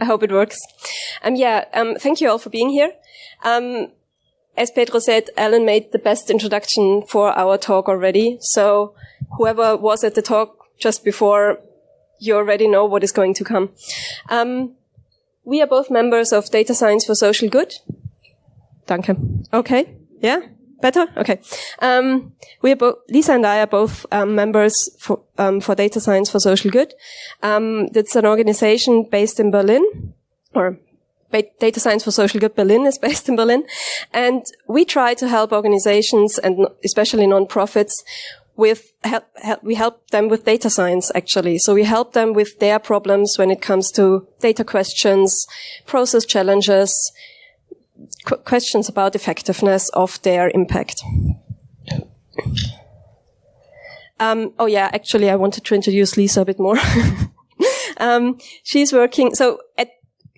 I hope it works. Thank you all for being here. As Pedro said, Alan made the best introduction for our talk already. So whoever was at the talk just before, you already know what is going to come. We are both members of Data Science for Social Good. Danke. Okay. Yeah? Better? Okay. Lisa and I are both members for Data Science for Social Good. That's an organization based in Berlin, or Data Science for Social Good Berlin is based in Berlin. And we try to help organizations, and especially non-profits, we help them with data science, actually. So we help them with their problems when it comes to data questions, process challenges, questions about effectiveness of their impact. Actually, I wanted to introduce Lisa a bit more. She's working,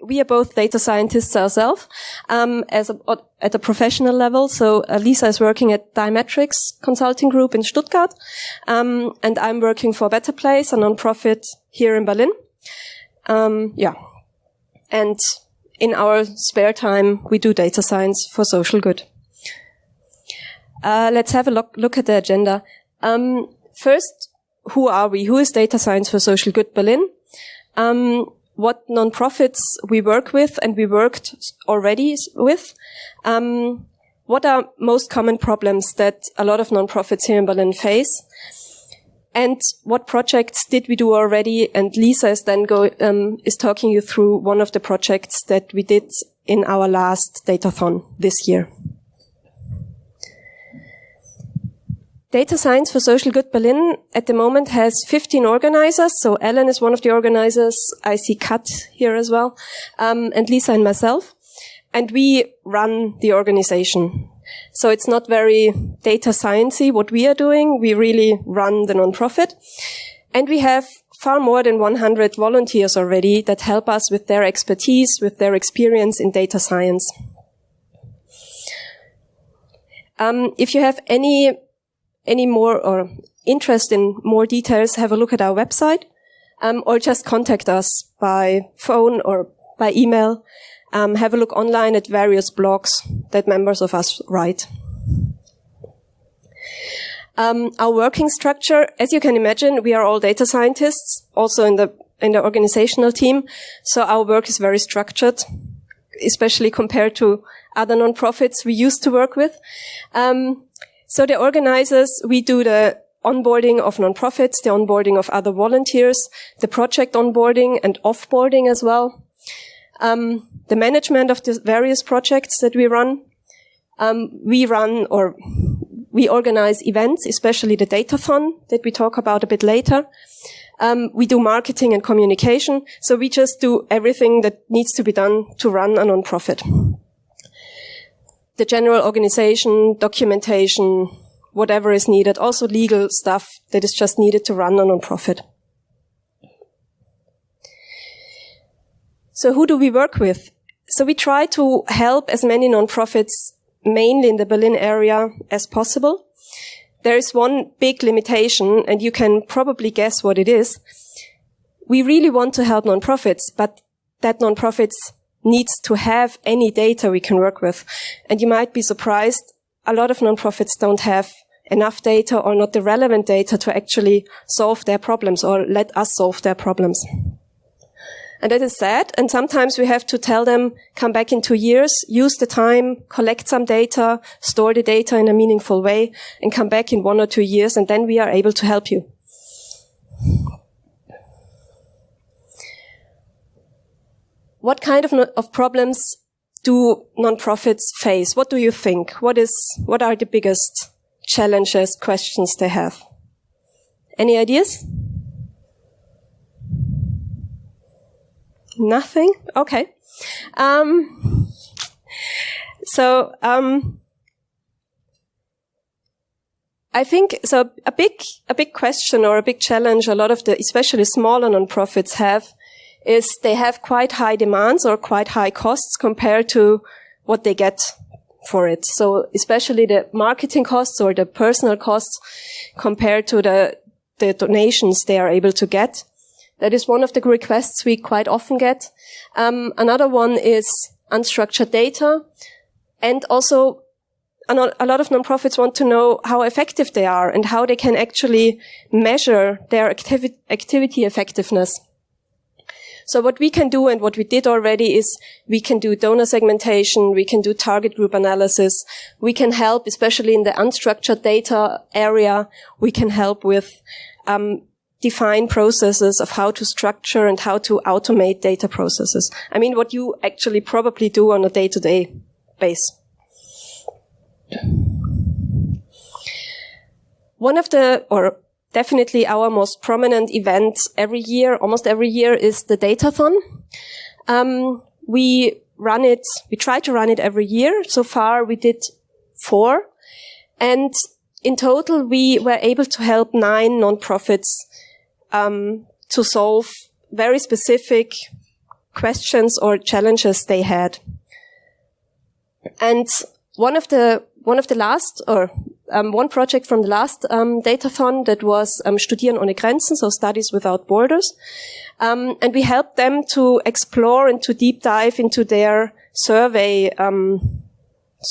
we are both data scientists ourselves, at a professional level. So Lisa is working at Dimetrics Consulting Group in Stuttgart, and I'm working for Better Place, a non-profit here in Berlin. And in our spare time, we do data science for social good. Let's have a look at the agenda. First, who are we? Who is Data Science for Social Good Berlin? What non-profits we work with and we worked already with. What are most common problems that a lot of non-profits here in Berlin face? And what projects did we do already? And Lisa is then is talking you through one of the projects that we did in our last Datathon this year. Data Science for Social Good Berlin at the moment has 15 organizers. So Ellen is one of the organizers. I see Kat here as well. And Lisa and myself. And we run the organization. So it's not very data sciencey what we are doing. We really run the nonprofit. And we have far more than 100 volunteers already that help us with their expertise, with their experience in data science. If you have any more or interest in more details, have a look at our website, or just contact us by phone or by email. Have a look online at various blogs that members of us write. Our working structure, as you can imagine, we are all data scientists, also in the organizational team. So our work is very structured, especially compared to other nonprofits we used to work with. So the organizers, we do the onboarding of nonprofits, the onboarding of other volunteers, the project onboarding and offboarding as well. The management of the various projects that we run. We organize events, especially the Datathon that we talk about a bit later. We do marketing and communication. So we just do everything that needs to be done to run a nonprofit. The general organization, documentation, whatever is needed. Also legal stuff that is just needed to run a nonprofit. So who do we work with? So we try to help as many nonprofits, mainly in the Berlin area, as possible. There is one big limitation, and you can probably guess what it is. We really want to help nonprofits, but that nonprofits needs to have any data we can work with. And you might be surprised, a lot of nonprofits don't have enough data or not the relevant data to actually solve their problems or let us solve their problems. And that is sad. And sometimes we have to tell them, come back in 2 years, use the time, collect some data, store the data in a meaningful way, and come back in 1 or 2 years, and then we are able to help you. What kind of problems do nonprofits face? What do you think? What are the biggest challenges, questions they have? Any ideas? Nothing? Okay. I think, so a big question or a big challenge a lot of the, especially smaller nonprofits have, is they have quite high demands or quite high costs compared to what they get for it. So especially the marketing costs or the personal costs compared to the donations they are able to get. That is one of the requests we quite often get. Another one is unstructured data. And also, a lot of nonprofits want to know how effective they are and how they can actually measure their activity effectiveness. So what we can do and what we did already is we can do donor segmentation, we can do target group analysis, we can help, especially in the unstructured data area, we can help with define processes of how to structure and how to automate data processes. I mean, what you actually probably do on a day-to-day basis. One of the, or definitely our most prominent event almost every year, is the Datathon. We try to run it every year. So far we did 4. And in total we were able to help 9 nonprofits to solve very specific questions or challenges they had. And one project from the last Datathon, that was Studieren ohne Grenzen, so Studies Without Borders. And we helped them to explore and to deep dive into their survey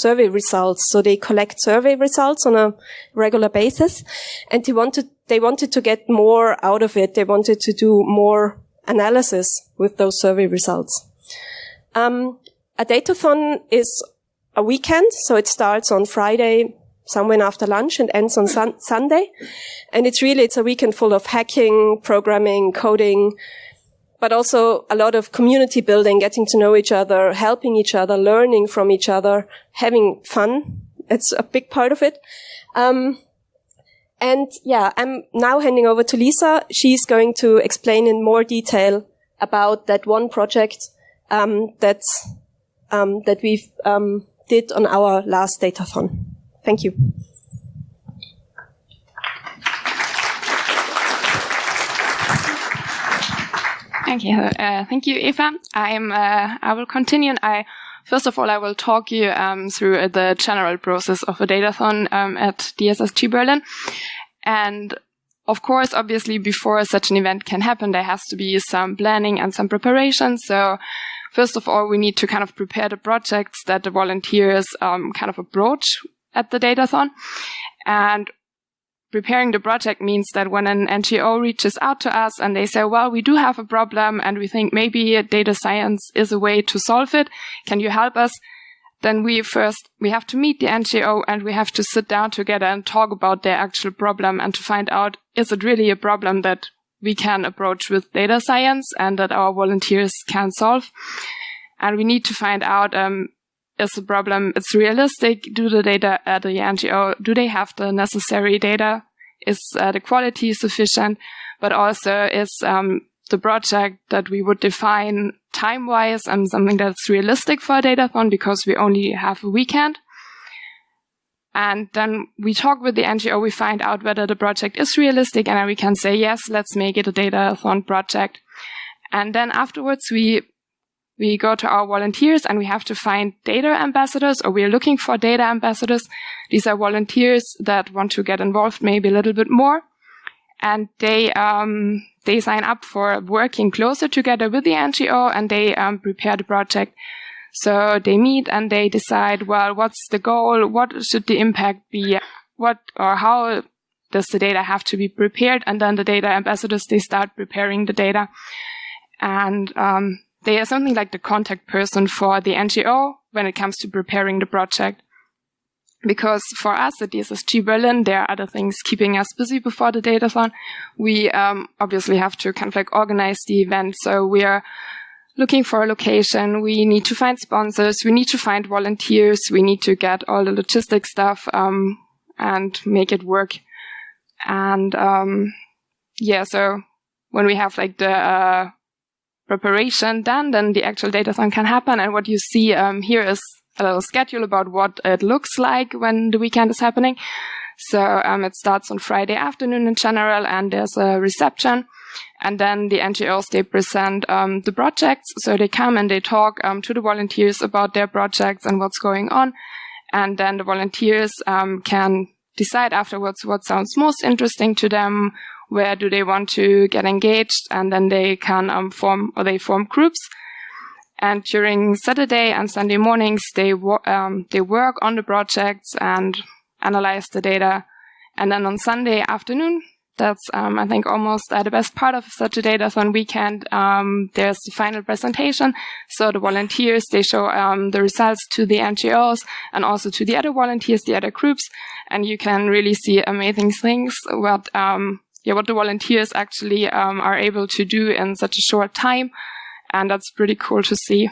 results. So they collect survey results on a regular basis, and they wanted to get more out of it. They wanted to do more analysis with those survey results. A Datathon is a weekend, so it starts on Friday, somewhere after lunch, and ends on Sunday. And it's a weekend full of hacking, programming, coding, but also a lot of community building, getting to know each other, helping each other, learning from each other, having fun. It's a big part of it. And yeah, I'm now handing over to Lisa. She's going to explain in more detail about that one project that we've did on our last Datathon. Thank you. Okay, thank you, Eva. I will continue. And first of all, I will talk you through the general process of a Datathon at DSSG Berlin. And of course, obviously, before such an event can happen, there has to be some planning and some preparation. So first of all, we need to kind of prepare the projects that the volunteers kind of approach at the Datathon. And preparing the project means that when an NGO reaches out to us and they say, well, we do have a problem and we think maybe data science is a way to solve it, can you help us? Then we have to meet the NGO and we have to sit down together and talk about their actual problem and to find out, is it really a problem that we can approach with data science and that our volunteers can solve? And we need to find out, is the problem, it's realistic? Do the data at the NGO, do they have the necessary data? Is the quality sufficient? But also is the project that we would define time-wise and something that's realistic for a Datathon, because we only have a weekend. And then we talk with the NGO, we find out whether the project is realistic, and then we can say, yes, let's make it a Datathon project. And then afterwards, we go to our volunteers and we have to find data ambassadors, or we're looking for data ambassadors. These are volunteers that want to get involved maybe a little bit more. And they sign up for working closer together with the NGO, and they prepare the project. So they meet and they decide, well, what's the goal? What should the impact be? What or how does the data have to be prepared? And then the data ambassadors, they start preparing the data. And they are something like the contact person for the NGO when it comes to preparing the project. Because for us at DSSG Berlin, there are other things keeping us busy before the Datathon. We obviously have to kind of like organize the event. So we are looking for a location. We need to find sponsors. We need to find volunteers. We need to get all the logistic stuff and make it work. And so when we have like the preparation done, then the actual Datathon can happen. And what you see here is a little schedule about what it looks like when the weekend is happening. So it starts on Friday afternoon in general, and there's a reception. And then the NGOs, they present the projects. So they come and they talk to the volunteers about their projects and what's going on. And then the volunteers can decide afterwards what sounds most interesting to them, where do they want to get engaged, and then they can form groups. And during Saturday and Sunday mornings, they work on the projects and analyze the data. And then on Sunday afternoon, that's, I think, almost the best part of such a datathon weekend. There's the final presentation. So the volunteers, they show the results to the NGOs and also to the other volunteers, the other groups. And you can really see amazing things what the volunteers actually are able to do in such a short time. And that's pretty cool to see.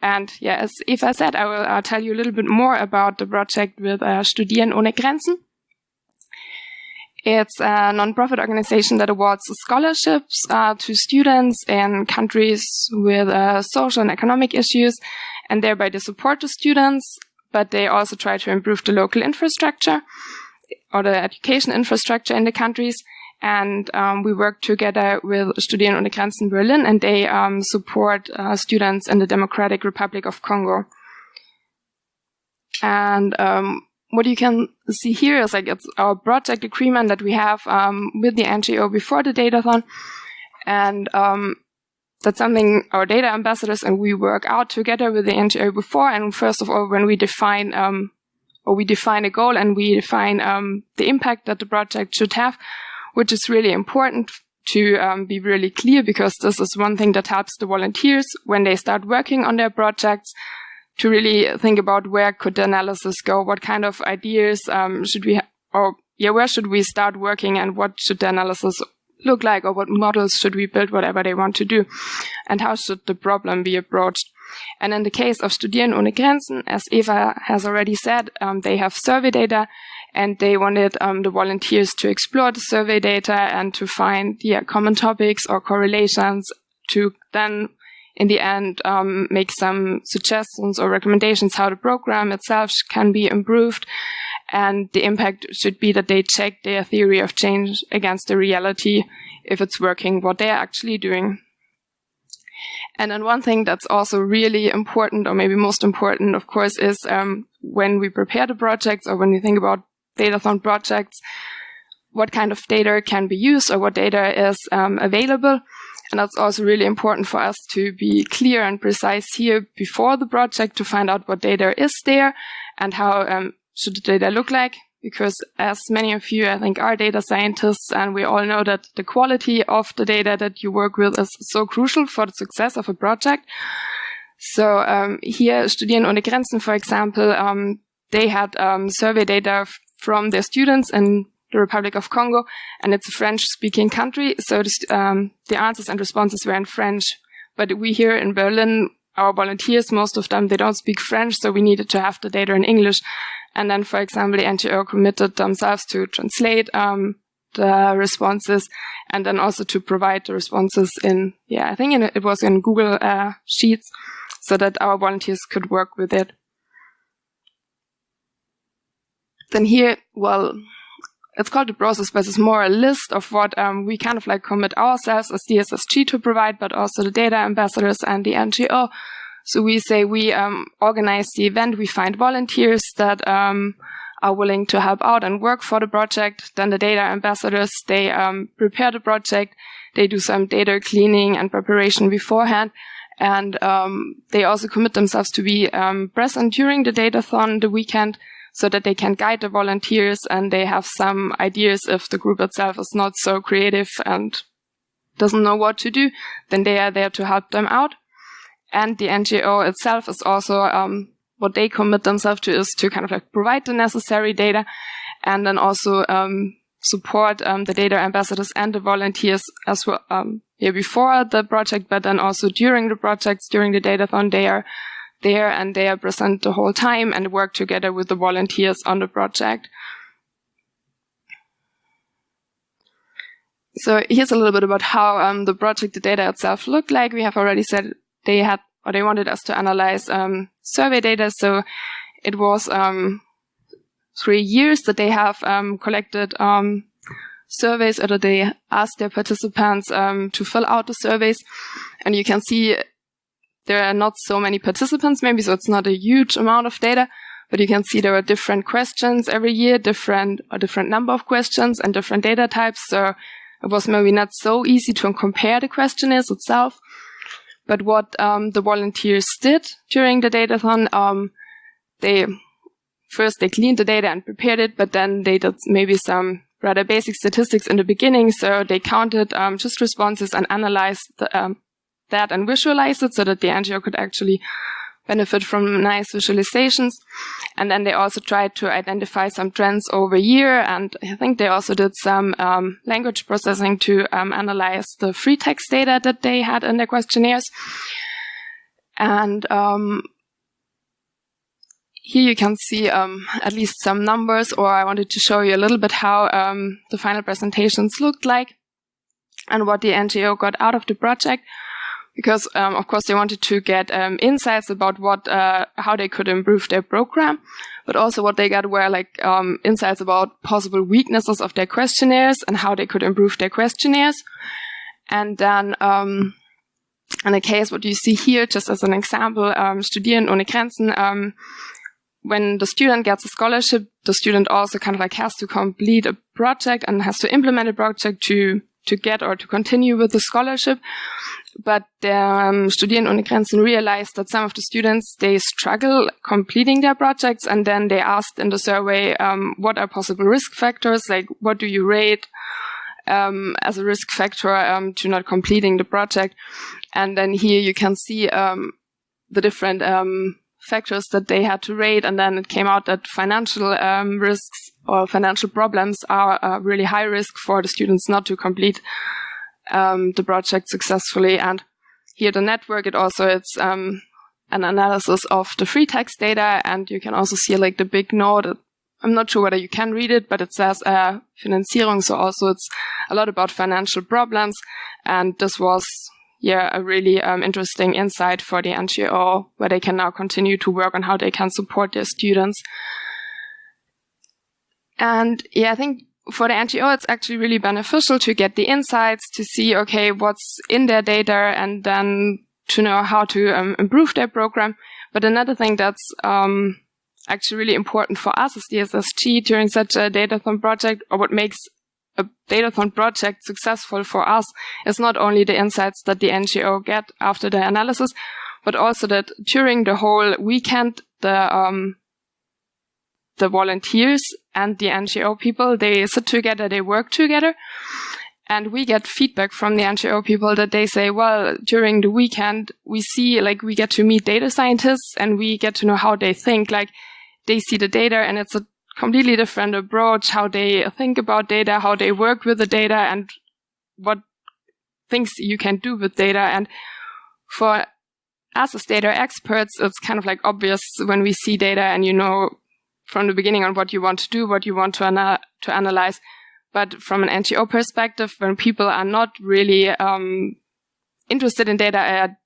And yeah, as Eva said, I will tell you a little bit more about the project with Studieren ohne Grenzen. It's a non-profit organization that awards scholarships to students in countries with social and economic issues, and thereby they support the students, but they also try to improve the local infrastructure or the education infrastructure in the countries. And we work together with Studieren ohne Grenzen Berlin, and they support students in the Democratic Republic of Congo. And what you can see here is it's our project agreement that we have with the NGO before the datathon. And that's something our data ambassadors and we work out together with the NGO before. And first of all, when we define a goal and we define the impact that the project should have, which is really important to be really clear, because this is one thing that helps the volunteers when they start working on their projects to really think about where could the analysis go, what kind of ideas should we where should we start working, and what should the analysis look like, or what models should we build, whatever they want to do, and how should the problem be approached. And in the case of Studieren ohne Grenzen, as Eva has already said, they have survey data, and they wanted the volunteers to explore the survey data and to find common topics or correlations to then, in the end, make some suggestions or recommendations how the program itself can be improved. And the impact should be that they check their theory of change against the reality, if it's working, what they're actually doing. And then one thing that's also really important, or maybe most important, of course, is when we prepare the projects or when we think about datathon projects, what kind of data can be used or what data is available. And that's also really important for us to be clear and precise here before the project to find out what data is there and how should the data look like. Because as many of you, I think, are data scientists, and we all know that the quality of the data that you work with is so crucial for the success of a project. So here, Studieren ohne Grenzen, for example, they had survey data from their students in the Republic of Congo, and it's a French-speaking country, so the answers and responses were in French. But we here in Berlin, our volunteers, most of them, they don't speak French, so we needed to have the data in English. And then, for example, the NGO committed themselves to translate the responses, and then also to provide the responses in, I think it was in Google Sheets, so that our volunteers could work with it. Then here, it's called the process, but it's more a list of what we kind of commit ourselves as DSSG to provide, but also the data ambassadors and the NGO. So we say we organize the event, we find volunteers that are willing to help out and work for the project. Then the data ambassadors, they prepare the project, they do some data cleaning and preparation beforehand, and they also commit themselves to be present during the datathon, the weekend, so that they can guide the volunteers and they have some ideas if the group itself is not so creative and doesn't know what to do, then they are there to help them out. And the NGO itself is also, what they commit themselves to is to kind of provide the necessary data and then also support the data ambassadors and the volunteers as well, before the project, but then also during the projects, during the datathon, they are there and they are present the whole time and work together with the volunteers on the project. So here's a little bit about how the project, the data itself looked like. We have already said they wanted us to analyze survey data. So it was 3 years that they have collected surveys, or that they asked their participants to fill out the surveys. And you can see there are not so many participants, maybe, so it's not a huge amount of data, but you can see there are different questions every year, a different number of questions and different data types. So it was maybe not so easy to compare the questionnaires itself. But what the volunteers did during the datathon, they cleaned the data and prepared it, but then they did maybe some rather basic statistics in the beginning. So they counted just responses and analyzed that and visualized it so that the NGO could actually benefit from nice visualizations. And then they also tried to identify some trends over year. And I think they also did some language processing to analyze the free text data that they had in their questionnaires. And here you can see at least some numbers, or I wanted to show you a little bit how the final presentations looked like and what the NGO got out of the project. Because, of course, they wanted to get insights about how they could improve their program, but also what they got were like insights about possible weaknesses of their questionnaires and how they could improve their questionnaires. And then, in the case what you see here, just as an example, Studieren ohne Grenzen, when the student gets a scholarship, the student also kind of like has to complete a project and has to implement a project to get or to continue with the scholarship. But Studieren ohne Grenzen realized that some of the students, they struggle completing their projects, and then they asked in the survey, what are possible risk factors? Like, what do you rate as a risk factor to not completing the project? And then here you can see the different factors that they had to rate, and then it came out that financial risks or financial problems are a really high risk for the students not to complete the project successfully. And here the network, it's an analysis of the free text data, and you can also see like the big note. I'm not sure whether you can read it, but it says Finanzierung, so also it's a lot about financial problems. And this was a really interesting insight for the NGO, where they can now continue to work on how they can support their students. And I think for the NGO, it's actually really beneficial to get the insights, to see, okay, what's in their data, and then to know how to improve their program. But another thing that's actually really important for us as DSSG during such a datathon project, or what makes a datathon project successful for us, is not only the insights that the NGO get after the analysis, but also that during the whole weekend, the volunteers and the NGO people, they sit together, they work together, and we get feedback from the NGO people that they say, well, during the weekend, we get to meet data scientists and we get to know how they think, like they see the data, and it's a completely different approach, how they think about data, how they work with the data, and what things you can do with data. And for us as data experts, it's kind of like obvious when we see data and you know from the beginning on what you want to do, what you want to analyze. But from an NGO perspective, when people are not really interested in data,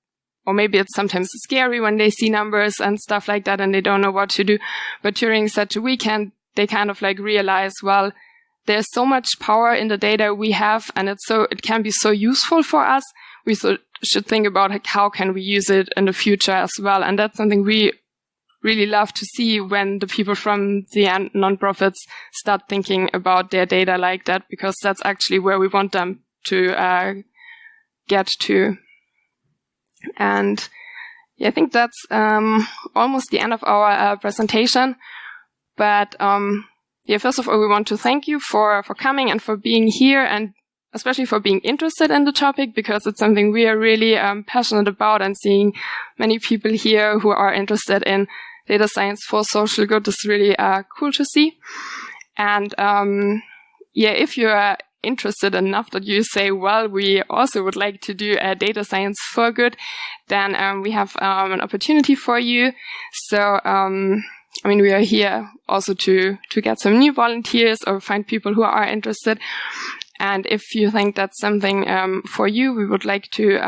or maybe it's sometimes scary when they see numbers and stuff like that and they don't know what to do. But during such a weekend, they kind of like realize, well, there's so much power in the data we have, and it can be so useful for us. We should think about like, how can we use it in the future as well. And that's something we really love to see when the people from the nonprofits start thinking about their data like that, because that's actually where we want them to get to. And I think that's almost the end of our presentation. But first of all, we want to thank you for coming and for being here, and especially for being interested in the topic, because it's something we are really passionate about, and seeing many people here who are interested in data science for social good is really cool to see. And if you are interested enough that you say, well, we also would like to do data science for good, then we have an opportunity for you. So, we are here also to get some new volunteers or find people who are interested. And if you think that's something for you, we would like to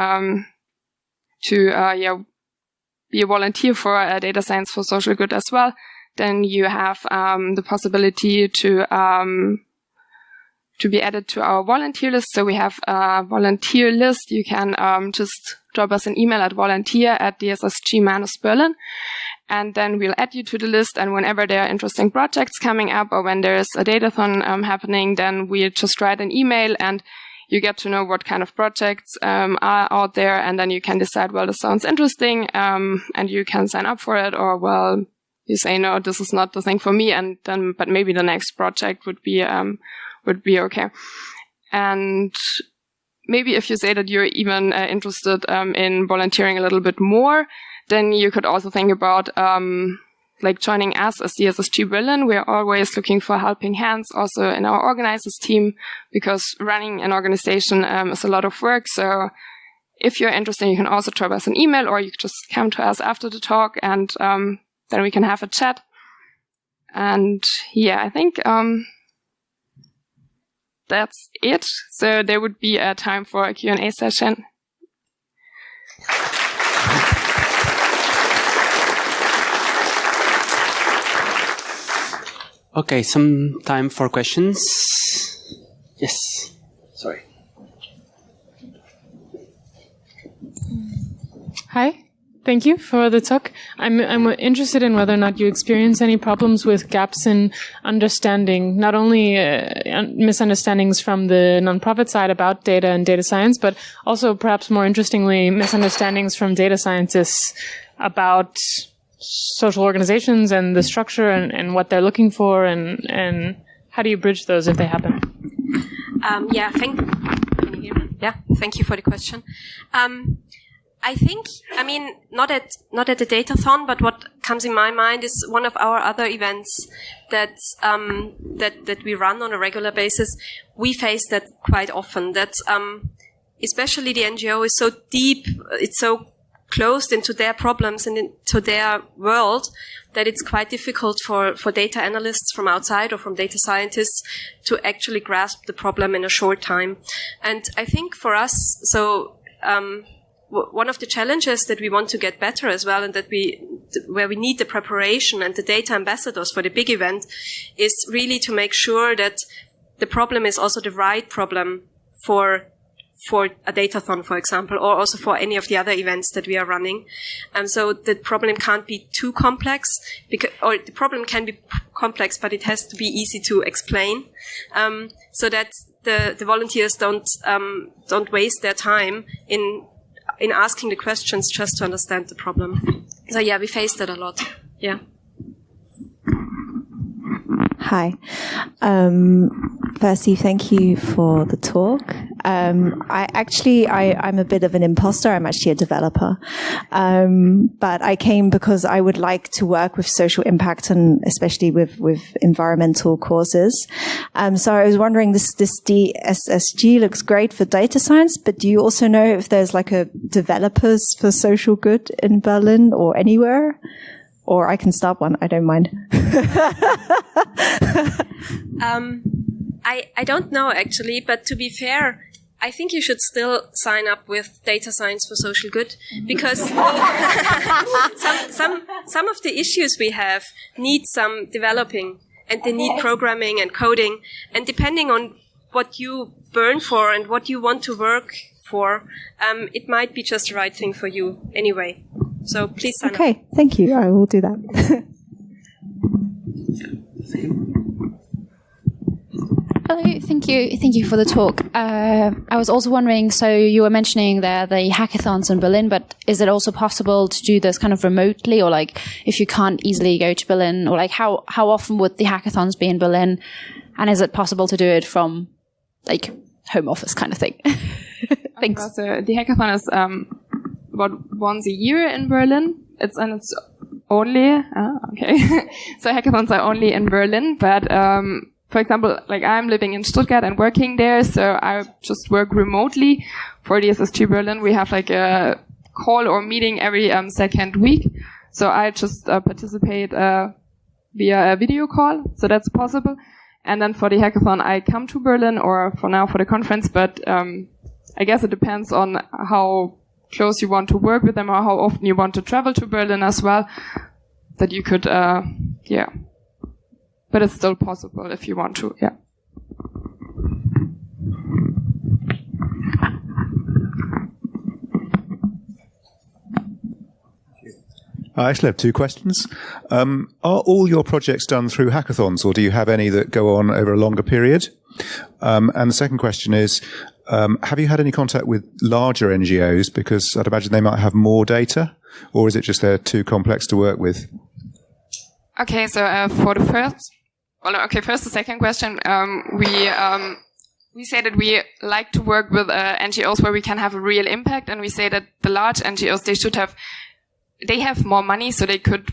be a volunteer for data science for social good as well. Then you have the possibility to be added to our volunteer list. So we have a volunteer list. You can just drop us an email at volunteer@dssg-Berlin, and then we'll add you to the list. And whenever there are interesting projects coming up, or when there's a datathon happening, then we'll just write an email, and you get to know what kind of projects are out there, and then you can decide, well, this sounds interesting, and you can sign up for it, or, well, you say, no, this is not the thing for me, and then, but maybe the next project would be okay. And maybe if you say that you're even interested in volunteering a little bit more, then you could also think about like joining us as DSSG Berlin. We're always looking for helping hands also in our organizers team, because running an organization is a lot of work. So if you're interested, you can also drop us an email, or you can just come to us after the talk, and then we can have a chat. And yeah, I think that's it. So there would be a time for a Q&A session. Okay, some time for questions. Yes. Sorry. Hi. Thank you for the talk. I'm interested in whether or not you experience any problems with gaps in understanding, not only misunderstandings from the nonprofit side about data and data science, but also perhaps more interestingly, misunderstandings from data scientists about social organizations and the structure and what they're looking for, and how do you bridge those if they happen? Can you hear me? Yeah, thank you for the question. I think, not at the Datathon, but what comes in my mind is one of our other events that we run on a regular basis. We face that quite often, that especially the NGO is so deep, it's so closed into their problems and into their world that it's quite difficult for data analysts from outside or from data scientists to actually grasp the problem in a short time. And I think for us, one of the challenges that we want to get better as well, and where we need the preparation and the data ambassadors for the big event, is really to make sure that the problem is also the right problem for a Datathon, for example, or also for any of the other events that we are running. So the problem can't be too complex, or the problem can be complex, but it has to be easy to explain, so that the volunteers don't waste their time in asking the questions just to understand the problem. So yeah, we face that a lot. Yeah. Hi. Firstly, thank you for the talk. I'm a bit of an imposter. I'm actually a developer. But I came because I would like to work with social impact, and especially with environmental causes. So I was wondering, this DSSG looks great for data science, but do you also know if there's like a developers for social good in Berlin or anywhere? Or I can start one, I don't mind. I don't know actually, but to be fair, I think you should still sign up with Data Science for Social Good, because some of the issues we have need some developing, and they need programming and coding, and depending on what you burn for and what you want to work for, it might be just the right thing for you anyway. So please sign up. Okay, thank you. I will do that. Hello, thank you for the talk. I was also wondering, so you were mentioning the hackathons in Berlin, but is it also possible to do this kind of remotely, or like if you can't easily go to Berlin, or like how often would the hackathons be in Berlin, and is it possible to do it from like home office kind of thing? Thanks. So the hackathon is about once a year in Berlin. It's only so hackathons are only in Berlin, but for example, like I'm living in Stuttgart and working there, so I just work remotely. For DSSG Berlin, we have like a call or meeting every second week. So I just participate via a video call, so that's possible. And then for the hackathon, I come to Berlin, or for now for the conference, but I guess it depends on how close you want to work with them, or how often you want to travel to Berlin as well, that you could, But it's still possible if you want to, yeah. I actually have two questions. Are all your projects done through hackathons, or do you have any that go on over a longer period? And the second question is, Have you had any contact with larger NGOs? Because I'd imagine they might have more data, or is it just they're too complex to work with? Okay, so for the first the second question, we say that we like to work with NGOs where we can have a real impact, and we say that the large NGOs, they have more money, so they could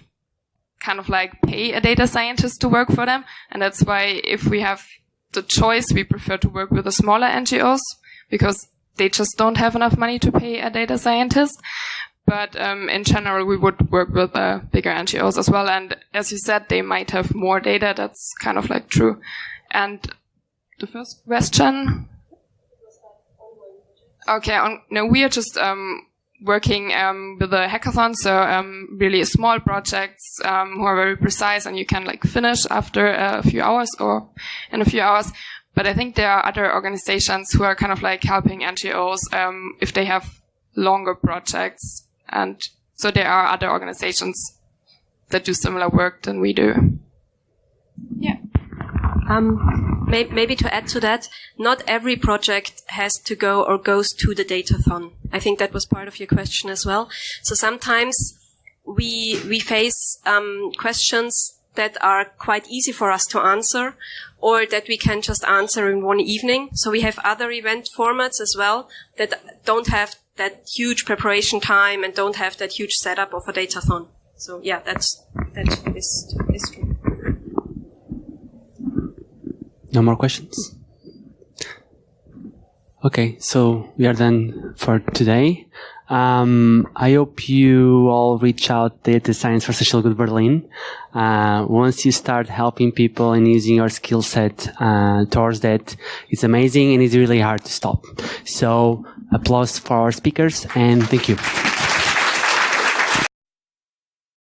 kind of like pay a data scientist to work for them, and that's why if we have the choice, we prefer to work with the smaller NGOs, because they just don't have enough money to pay a data scientist. But in general, we would work with bigger NGOs as well. And as you said, they might have more data. That's kind of like true. And the first question? Okay, no, we are just working with a hackathon, so really small projects who are very precise, and you can like finish after a few hours or in a few hours. But I think there are other organizations who are kind of like helping NGOs if they have longer projects. And so there are other organizations that do similar work than we do. Yeah. Maybe to add to that, not every project has to go or goes to the datathon. I think that was part of your question as well. So sometimes we face questions that are quite easy for us to answer, or that we can just answer in one evening. So we have other event formats as well that don't have that huge preparation time and don't have that huge setup of a datathon. So yeah, that is true. No more questions? Okay, so we are done for today. I hope you all reach out to Data Science for Social Good Berlin. Once you start helping people and using your skill set towards that, it's amazing and it's really hard to stop. So applause for our speakers and thank you.